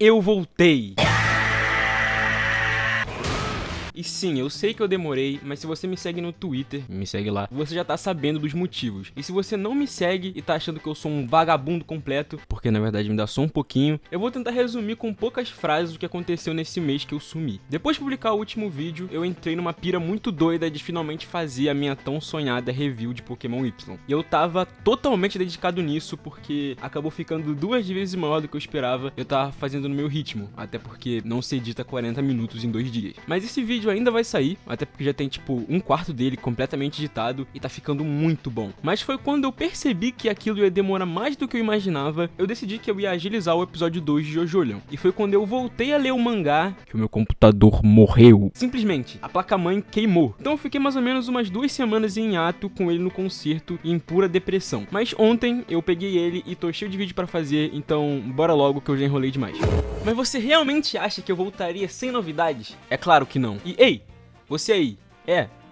Eu voltei! E sim, eu sei que eu demorei, mas se você me segue no Twitter, me segue lá, você já tá sabendo dos motivos. E se você não me segue e tá achando que eu sou um vagabundo completo, porque na verdade me dá só um pouquinho, eu vou tentar resumir com poucas frases o que aconteceu nesse mês que eu sumi. Depois de publicar o último vídeo, eu entrei numa pira muito doida de finalmente fazer a minha tão sonhada review de Pokémon Y. E eu tava totalmente dedicado nisso, porque acabou ficando 2 vezes maior do que eu esperava. Eu tava fazendo no meu ritmo, até porque não se edita 40 minutos em 2 dias. Mas esse vídeo ainda vai sair, até porque já tem tipo 1/4 dele completamente editado e tá ficando muito bom. Mas foi quando eu percebi que aquilo ia demorar mais do que eu imaginava, eu decidi que eu ia agilizar o episódio 2 de JoJolion. E foi quando eu voltei a ler o mangá que o meu computador morreu. Simplesmente, a placa-mãe queimou. Então eu fiquei mais ou menos umas 2 semanas em hiato com ele no concerto e em pura depressão. Mas ontem eu peguei ele e tô cheio de vídeo pra fazer, então bora logo que eu já enrolei demais. Mas você realmente acha que eu voltaria sem novidades? É claro que não. E ei, você aí,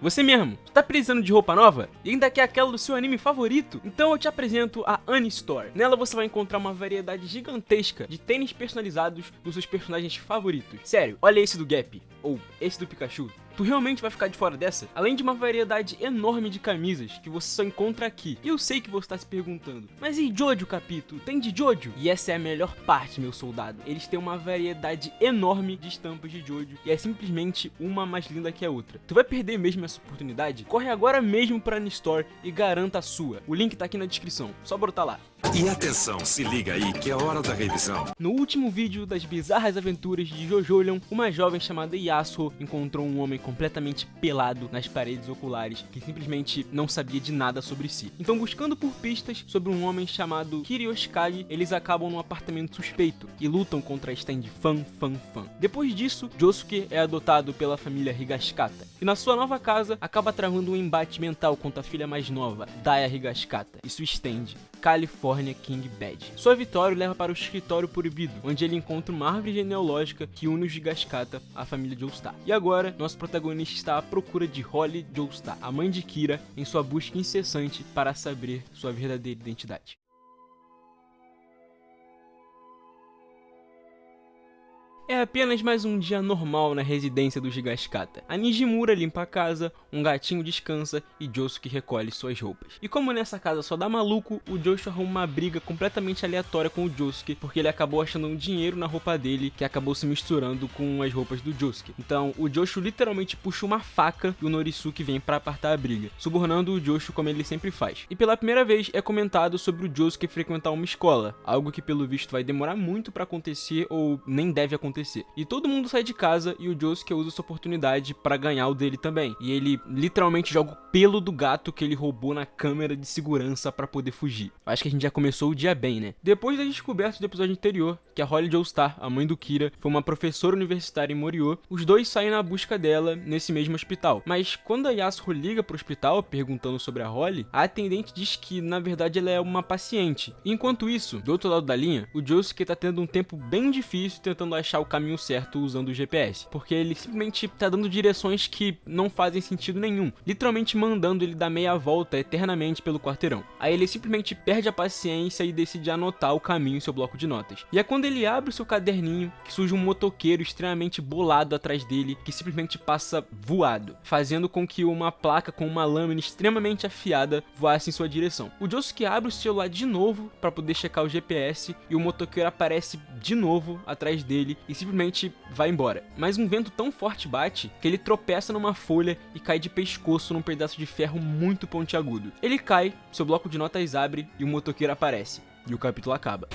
você mesmo, tá precisando de roupa nova? E ainda quer aquela do seu anime favorito? Então eu te apresento a Unistore. Nela você vai encontrar uma variedade gigantesca de tênis personalizados dos seus personagens favoritos. Sério, olha esse do Gap, ou esse do Pikachu. Tu realmente vai ficar de fora dessa? Além de uma variedade enorme de camisas que você só encontra aqui. E eu sei que você tá se perguntando, mas e Jojo, Capito? Tem de Jojo? E essa é a melhor parte, meu soldado. Eles têm uma variedade enorme de estampas de Jojo e é simplesmente uma mais linda que a outra. Tu vai perder mesmo essa oportunidade? Corre agora mesmo pra Unistore e garanta a sua. O link tá aqui na descrição, só botar lá. E atenção, se liga aí que é hora da revisão. No último vídeo das bizarras aventuras de JoJolion, uma jovem chamada Yasuo encontrou um homem completamente pelado nas paredes oculares que simplesmente não sabia de nada sobre si. Então, buscando por pistas sobre um homem chamado Kiryoshikage, eles acabam num apartamento suspeito e lutam contra a stand Fan. Depois disso, Josuke é adotado pela família Higashikata e na sua nova casa acaba travando um embate mental contra a filha mais nova, Daya Higashikata, e sua stand California King Badge. Sua vitória o leva para o escritório proibido, onde ele encontra uma árvore genealógica que une os Higashikata à família Joestar. E agora, nosso protagonista está à procura de Holly Joestar, a mãe de Kira, em sua busca incessante para saber sua verdadeira identidade. É apenas mais um dia normal na residência dos Higashikata. A Nijimura limpa a casa, um gatinho descansa e Josuke recolhe suas roupas. E como nessa casa só dá maluco, o Joshu arruma uma briga completamente aleatória com o Josuke, porque ele acabou achando um dinheiro na roupa dele que acabou se misturando com as roupas do Josuke. Então o Joshu literalmente puxa uma faca e o Norisuke vem pra apartar a briga, subornando o Joshu como ele sempre faz. E pela primeira vez é comentado sobre o Josuke frequentar uma escola, algo que pelo visto vai demorar muito pra acontecer ou nem deve acontecer. E todo mundo sai de casa e o Josuke usa essa oportunidade pra ganhar o dele também. E ele literalmente joga o pelo do gato que ele roubou na câmera de segurança pra poder fugir. Acho que a gente já começou o dia bem, né? Depois das descobertas do episódio anterior, que a Holly Joestar, a mãe do Kira, foi uma professora universitária em Morio, os dois saem na busca dela nesse mesmo hospital. Mas quando a Yasuo liga pro hospital perguntando sobre a Holly, a atendente diz que na verdade ela é uma paciente. Enquanto isso, do outro lado da linha, o Josuke tá tendo um tempo bem difícil tentando achar o caminho certo usando o GPS, porque ele simplesmente tá dando direções que não fazem sentido nenhum, literalmente mandando ele dar meia volta eternamente pelo quarteirão. Aí ele simplesmente perde a paciência e decide anotar o caminho em seu bloco de notas. E é quando ele abre o seu caderninho que surge um motoqueiro extremamente bolado atrás dele, que simplesmente passa voado, fazendo com que uma placa com uma lâmina extremamente afiada voasse em sua direção. O Josuke abre o celular de novo para poder checar o GPS e o motoqueiro aparece de novo atrás dele e simplesmente vai embora. Mas um vento tão forte bate que ele tropeça numa folha e cai de pescoço num pedaço de ferro muito pontiagudo. Ele cai, seu bloco de notas abre e o motoqueiro aparece. E o capítulo acaba.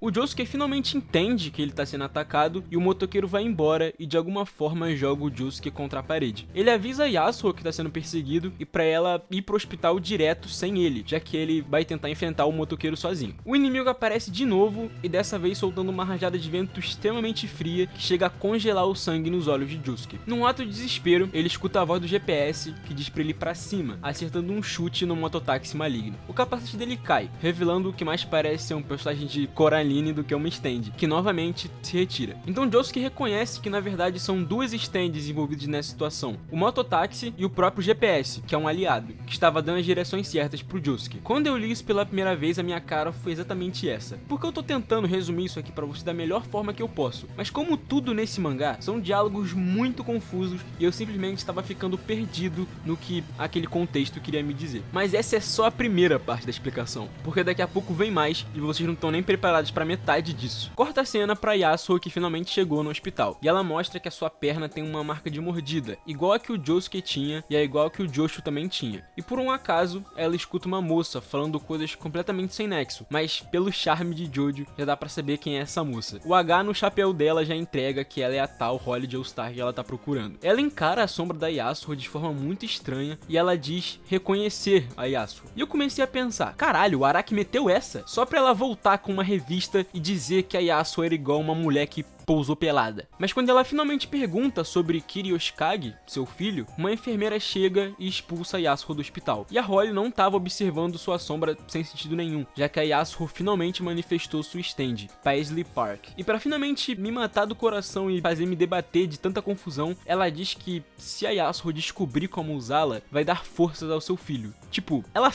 O Josuke finalmente entende que ele tá sendo atacado e o motoqueiro vai embora e de alguma forma joga o Josuke contra a parede. Ele avisa a Yasuo que tá sendo perseguido e pra ela ir pro hospital direto sem ele, já que ele vai tentar enfrentar o motoqueiro sozinho. O inimigo aparece de novo e dessa vez soltando uma rajada de vento extremamente fria que chega a congelar o sangue nos olhos de Josuke. Num ato de desespero, ele escuta a voz do GPS que diz pra ele ir pra cima, acertando um chute no mototáxi maligno. O capacete dele cai, revelando o que mais parece ser um personagem de Coraline do que uma stand, que novamente se retira. Então Josuke reconhece que na verdade são duas stands envolvidas nessa situação, o mototáxi e o próprio GPS, que é um aliado, que estava dando as direções certas pro Josuke. Quando eu li isso pela primeira vez, a minha cara foi exatamente essa, porque eu tô tentando resumir isso aqui pra você da melhor forma que eu posso, mas como tudo nesse mangá, são diálogos muito confusos e eu simplesmente estava ficando perdido no que aquele contexto queria me dizer. Mas essa é só a primeira parte da explicação, porque daqui a pouco vem mais e vocês não estão nem preparados pra metade disso. Corta a cena pra Yasuo, que finalmente chegou no hospital, e ela mostra que a sua perna tem uma marca de mordida, igual a que o Josuke tinha e é igual a que o Joshu também tinha. E por um acaso, ela escuta uma moça falando coisas completamente sem nexo, mas pelo charme de Jojo, já dá pra saber quem é essa moça. O H no chapéu dela já entrega que ela é a tal Holly Joestar que ela tá procurando. Ela encara a sombra da Yasuo de forma muito estranha e ela diz reconhecer a Yasuo. E eu comecei a pensar, caralho, o Araki meteu essa? Só pra ela voltar com uma revista e dizer que a Yasuo era igual uma mulher que pousou pelada. Mas quando ela finalmente pergunta sobre Kiryoshikage, seu filho, uma enfermeira chega e expulsa a Yasuo do hospital. E a Holly não estava observando sua sombra sem sentido nenhum, já que a Yasuo finalmente manifestou sua stand, Paisley Park. E para finalmente me matar do coração e fazer me debater de tanta confusão, ela diz que se a Yasuo descobrir como usá-la, vai dar forças ao seu filho. Tipo, ela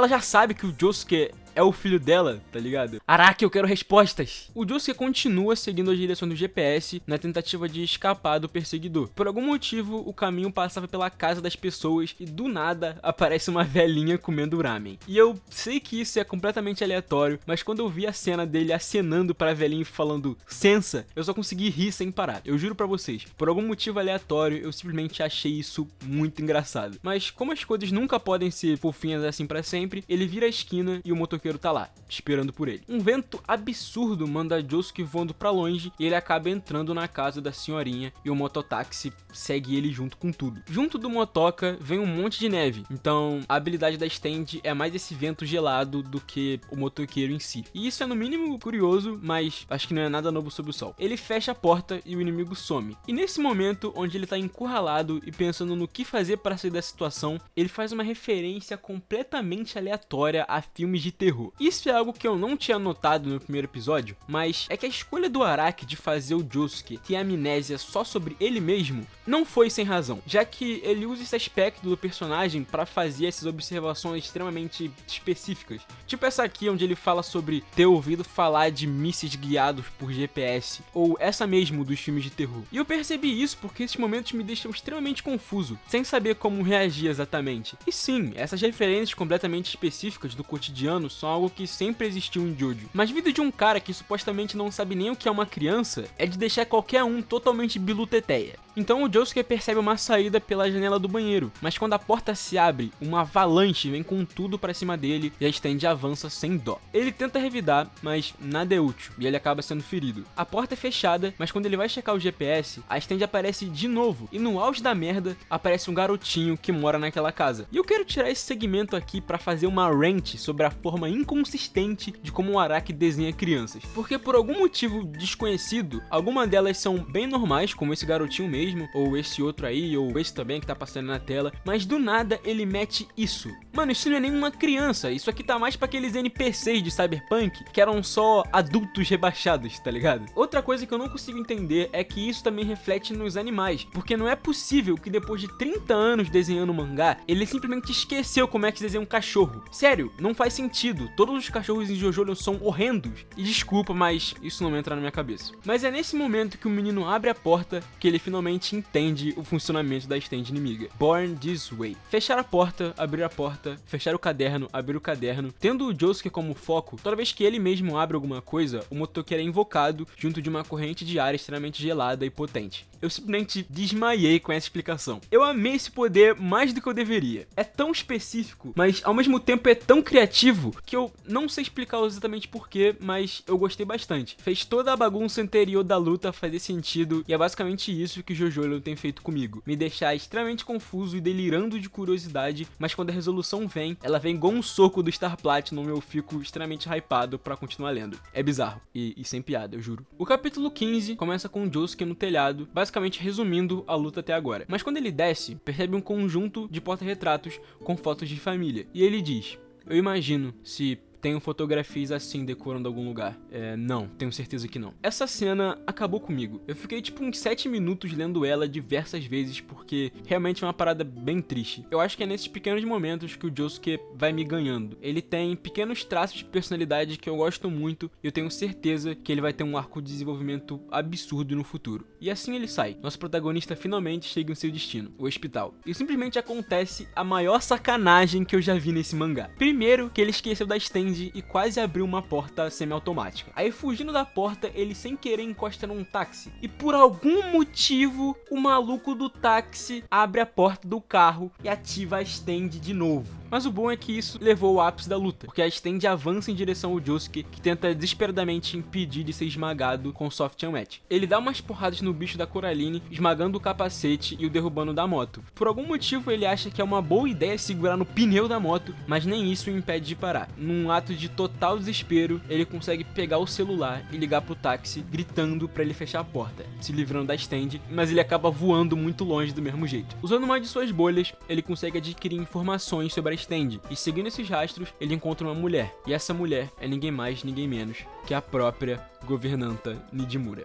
já sabe que o Josuke é o filho dela, tá ligado? Araki, eu quero respostas! O Josuke continua seguindo a direção do GPS na tentativa de escapar do perseguidor. Por algum motivo, o caminho passava pela casa das pessoas e do nada aparece uma velhinha comendo ramen. E eu sei que isso é completamente aleatório, mas quando eu vi a cena dele acenando pra velhinha e falando sensa, eu só consegui rir sem parar. Eu juro pra vocês, por algum motivo aleatório, eu simplesmente achei isso muito engraçado. Mas como as coisas nunca podem ser fofinhas assim pra sempre, ele vira a esquina e o motoqueiro tá lá, esperando por ele. Um vento absurdo manda Josuke voando pra longe e ele acaba entrando na casa da senhorinha e o mototáxi segue ele junto com tudo. Junto do motoca vem um monte de neve, então a habilidade da stand é mais esse vento gelado do que o motoqueiro em si. E isso é no mínimo curioso, mas acho que não é nada novo sob o sol. Ele fecha a porta e o inimigo some. E nesse momento, onde ele tá encurralado e pensando no que fazer para sair da situação, ele faz uma referência completamente aleatória a filmes de terror. Isso é algo que eu não tinha notado no primeiro episódio, mas é que a escolha do Araki de fazer o Josuke ter amnésia só sobre ele mesmo não foi sem razão, já que ele usa esse aspecto do personagem para fazer essas observações extremamente específicas. Tipo essa aqui onde ele fala sobre ter ouvido falar de mísseis guiados por GPS, ou essa mesmo dos filmes de terror. E eu percebi isso porque esses momentos me deixam extremamente confuso, sem saber como reagir exatamente. E sim, essas referências completamente específicas do cotidiano são algo que sempre existiu em Jojo. Mas vindo de um cara que supostamente não sabe nem o que é uma criança, é de deixar qualquer um totalmente biluteteia. Então o Josuke percebe uma saída pela janela do banheiro, mas quando a porta se abre, uma avalanche vem com tudo pra cima dele e a stand avança sem dó. Ele tenta revidar, mas nada é útil e ele acaba sendo ferido. A porta é fechada, mas quando ele vai checar o GPS, a stand aparece de novo e no auge da merda aparece um garotinho que mora naquela casa. E eu quero tirar esse segmento aqui pra fazer uma rant sobre a forma inconsistente de como o Araki desenha crianças, porque por algum motivo desconhecido, algumas delas são bem normais, como esse garotinho mesmo, ou esse outro aí, ou esse também que tá passando na tela, mas do nada ele mete isso. Mano, isso não é nenhuma criança, isso aqui tá mais pra aqueles NPCs de Cyberpunk, que eram só adultos rebaixados, tá ligado? Outra coisa que eu não consigo entender é que isso também reflete nos animais, porque não é possível que depois de 30 anos desenhando mangá, ele simplesmente esqueceu como é que se desenha um cachorro. Sério, não faz sentido, todos os cachorros em JoJo são horrendos, e desculpa, mas isso não entra na minha cabeça. Mas é nesse momento que o menino abre a porta que ele finalmente entende o funcionamento da stand inimiga. Born This Way. Fechar a porta, abrir a porta, fechar o caderno, abrir o caderno. Tendo o Josuke como foco, toda vez que ele mesmo abre alguma coisa, o motoqueiro é invocado junto de uma corrente de ar extremamente gelada e potente. Eu simplesmente desmaiei com essa explicação. Eu amei esse poder mais do que eu deveria. É tão específico, mas ao mesmo tempo é tão criativo que eu não sei explicar exatamente porquê, mas eu gostei bastante. Fez toda a bagunça anterior da luta fazer sentido e é basicamente isso que o JoJo tem feito comigo. Me deixar extremamente confuso e delirando de curiosidade, mas quando a resolução vem, ela vem igual um soco do Star Platinum e eu fico extremamente hypado pra continuar lendo. É bizarro e sem piada, eu juro. O capítulo 15 começa com o Josuke no telhado, basicamente resumindo a luta até agora. Mas quando ele desce, percebe um conjunto de porta-retratos com fotos de família. E ele diz: eu imagino se tenho fotografias assim decorando algum lugar. Não, tenho certeza que não. Essa cena acabou comigo. Eu fiquei tipo uns 7 minutos lendo ela diversas vezes porque realmente é uma parada bem triste. Eu acho que é nesses pequenos momentos que o Josuke vai me ganhando. Ele tem pequenos traços de personalidade que eu gosto muito e eu tenho certeza que ele vai ter um arco de desenvolvimento absurdo no futuro. E assim ele sai. Nosso protagonista finalmente chega em seu destino, o hospital. E simplesmente acontece a maior sacanagem que eu já vi nesse mangá. Primeiro, que ele esqueceu da stand e quase abriu uma porta semiautomática. Aí fugindo da porta, ele sem querer encosta num táxi. E por algum motivo, o maluco do táxi abre a porta do carro e ativa a stand de novo. Mas o bom é que isso levou ao ápice da luta, porque a stand avança em direção ao Josuke, que tenta desesperadamente impedir de ser esmagado com o Soft Wet. Ele dá umas porradas no bicho da Coraline, esmagando o capacete e o derrubando da moto. Por algum motivo ele acha que é uma boa ideia segurar no pneu da moto, mas nem isso o impede de parar. Num ato de total desespero, ele consegue pegar o celular e ligar pro táxi, gritando pra ele fechar a porta, se livrando da stand, mas ele acaba voando muito longe do mesmo jeito. Usando uma de suas bolhas, ele consegue adquirir informações sobre a stand, e seguindo esses rastros, ele encontra uma mulher, e essa mulher é ninguém mais, ninguém menos que a própria governanta Nijimura,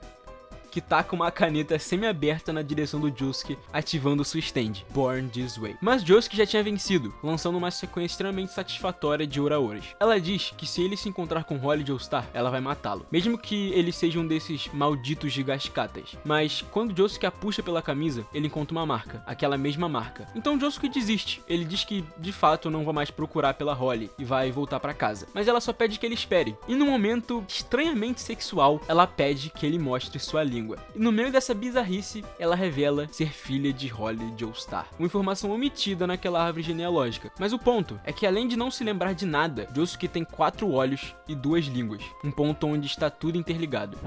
que taca uma caneta semi-aberta na direção do Josuke, ativando sua stand, Born This Way. Mas Josuke já tinha vencido, lançando uma sequência extremamente satisfatória de Ora-Oras. Ela diz que se ele se encontrar com Holly Joestar, ela vai matá-lo, mesmo que ele seja um desses malditos Gigascatas. Mas quando Josuke a puxa pela camisa, ele encontra uma marca, aquela mesma marca. Então Josuke desiste, ele diz que de fato não vai mais procurar pela Holly e vai voltar pra casa. Mas ela só pede que ele espere, e num momento estranhamente sexual, ela pede que ele mostre sua língua. E no meio dessa bizarrice, ela revela ser filha de Holly Joestar, uma informação omitida naquela árvore genealógica. Mas o ponto é que além de não se lembrar de nada, Josuke tem 4 olhos e 2 línguas, um ponto onde está tudo interligado.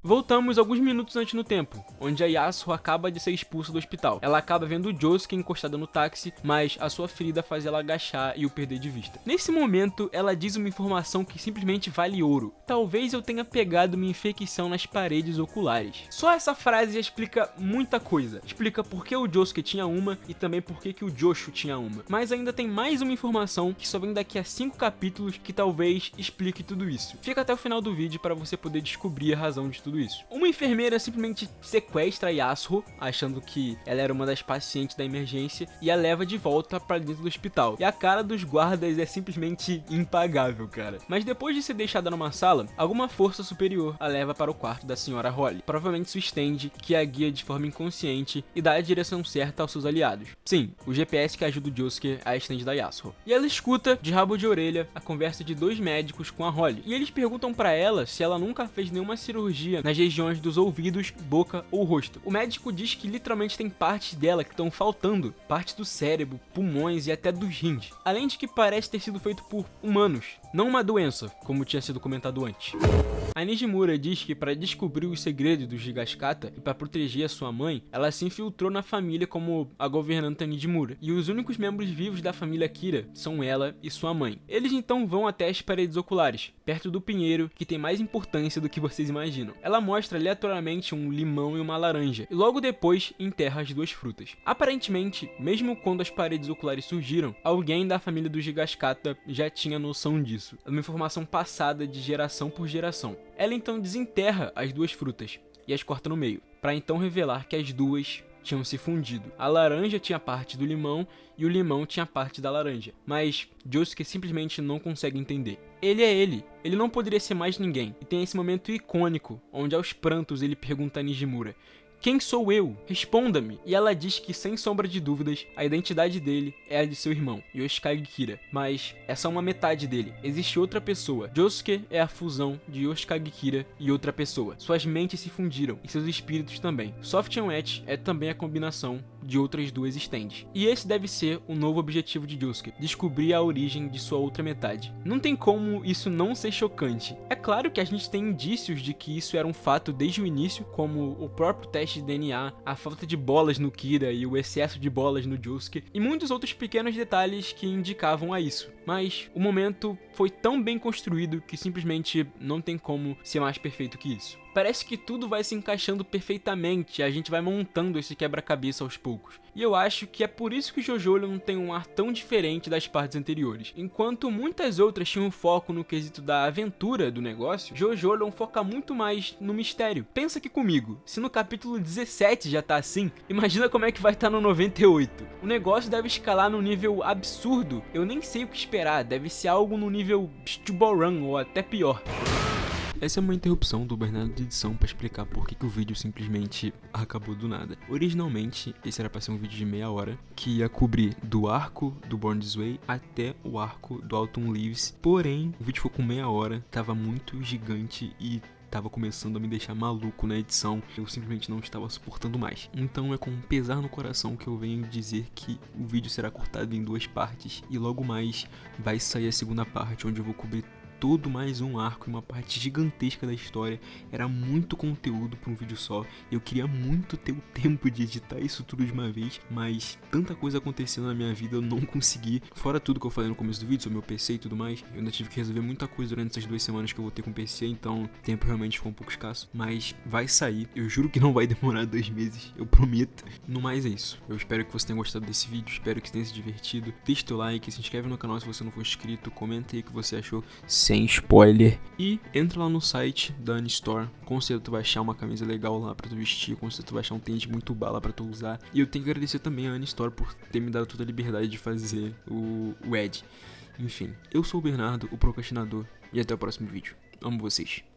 Voltamos alguns minutos antes no tempo, onde a Yasuo acaba de ser expulsa do hospital. Ela acaba vendo o Josuke encostada no táxi, mas a sua ferida faz ela agachar e o perder de vista. Nesse momento, ela diz uma informação que simplesmente vale ouro. Talvez eu tenha pegado uma infecção nas paredes oculares. Só essa frase já explica muita coisa. Explica por que o Josuke tinha uma e também por que o Joshu tinha uma. Mas ainda tem mais uma informação que só vem daqui a 5 capítulos que talvez explique tudo isso. Fica até o final do vídeo para você poder descobrir a razão de tudo isso. Uma enfermeira simplesmente sequestra a Yasuo, achando que ela era uma das pacientes da emergência, e a leva de volta para dentro do hospital. E a cara dos guardas é simplesmente impagável, cara. Mas depois de ser deixada numa sala, alguma força superior a leva para o quarto da senhora Holly. Provavelmente sua stand, que a guia de forma inconsciente e dá a direção certa aos seus aliados. Sim, o GPS que ajuda o Josuke a stand da Yasuo. E ela escuta, de rabo de orelha, a conversa de 2 médicos com a Holly. E eles perguntam para ela se ela nunca fez nenhuma cirurgia nas regiões dos ouvidos, boca ou rosto. O médico diz que literalmente tem partes dela que estão faltando, parte do cérebro, pulmões e até dos rins. Além de que parece ter sido feito por humanos, não uma doença, como tinha sido comentado antes. A Nijimura diz que para descobrir os segredos do Gigascata e para proteger a sua mãe, ela se infiltrou na família como a governanta Nijimura. E os únicos membros vivos da família Kira são ela e sua mãe. Eles então vão até as paredes oculares, perto do pinheiro, que tem mais importância do que vocês imaginam. Ela mostra aleatoriamente um limão e uma laranja, e logo depois enterra as 2 frutas. Aparentemente, mesmo quando as paredes oculares surgiram, alguém da família do Gigascata já tinha noção disso. É uma informação passada de geração por geração. Ela então desenterra as 2 frutas e as corta no meio, para então revelar que as 2 tinham se fundido. A laranja tinha parte do limão e o limão tinha parte da laranja. Mas Josuke simplesmente não consegue entender. Ele é ele. Ele não poderia ser mais ninguém. E tem esse momento icônico, onde aos prantos ele pergunta a Nijimura: quem sou eu? Responda-me! E ela diz que, sem sombra de dúvidas, a identidade dele é a de seu irmão, Yoshikage Kira. Mas é só uma metade dele. Existe outra pessoa. Josuke é a fusão de Yoshikage Kira e outra pessoa. Suas mentes se fundiram, e seus espíritos também. Soft Wet é também a combinação de outras 2 stands. E esse deve ser o novo objetivo de Josuke: descobrir a origem de sua outra metade. Não tem como isso não ser chocante. É claro que a gente tem indícios de que isso era um fato desde o início, como o próprio teste de DNA, a falta de bolas no Kira e o excesso de bolas no Josuke, e muitos outros pequenos detalhes que indicavam a isso. Mas o momento foi tão bem construído que simplesmente não tem como ser mais perfeito que isso. Parece que tudo vai se encaixando perfeitamente, a gente vai montando esse quebra-cabeça aos poucos. E eu acho que é por isso que JoJo tem um ar tão diferente das partes anteriores. Enquanto muitas outras tinham foco no quesito da aventura do negócio, JoJo foca muito mais no mistério. Pensa aqui comigo, se no capítulo 17 já tá assim, imagina como é que vai estar no 98. O negócio deve escalar num nível absurdo, eu nem sei o que esperar, deve ser algo no nível Stubble Run ou até pior. Essa é uma interrupção do Bernardo de edição para explicar por que o vídeo simplesmente acabou do nada. Originalmente, esse era para ser um vídeo de meia hora, que ia cobrir do arco do Born This Way até o arco do Autumn Leaves. Porém, o vídeo ficou com meia hora, tava muito gigante e tava começando a me deixar maluco na edição, eu simplesmente não estava suportando mais. Então é com pesar no coração que eu venho dizer que o vídeo será cortado em 2 partes e logo mais vai sair a segunda parte, onde eu vou cobrir todo mais um arco e uma parte gigantesca da história. Era muito conteúdo para um vídeo só. Eu queria muito ter o tempo de editar isso tudo de uma vez, mas tanta coisa acontecendo na minha vida eu não consegui. Fora tudo que eu falei no começo do vídeo sobre meu PC e tudo mais, eu ainda tive que resolver muita coisa durante essas 2 semanas que eu vou ter com o PC, então o tempo realmente ficou um pouco escasso. Mas vai sair, eu juro que não vai demorar 2 meses, eu prometo. No mais é isso, eu espero que você tenha gostado desse vídeo, espero que você tenha se divertido. Deixa teu like, se inscreve no canal se você não for inscrito, comenta aí o que você achou, sem spoiler. E entra lá no site da Unistore. Com certeza tu vai achar uma camisa legal lá pra tu vestir. Com certeza tu vai achar um tênis muito bala pra tu usar. E eu tenho que agradecer também a Unistore por ter me dado toda a liberdade de fazer o Ed. Enfim, eu sou o Bernardo, o procrastinador. E até o próximo vídeo. Amo vocês.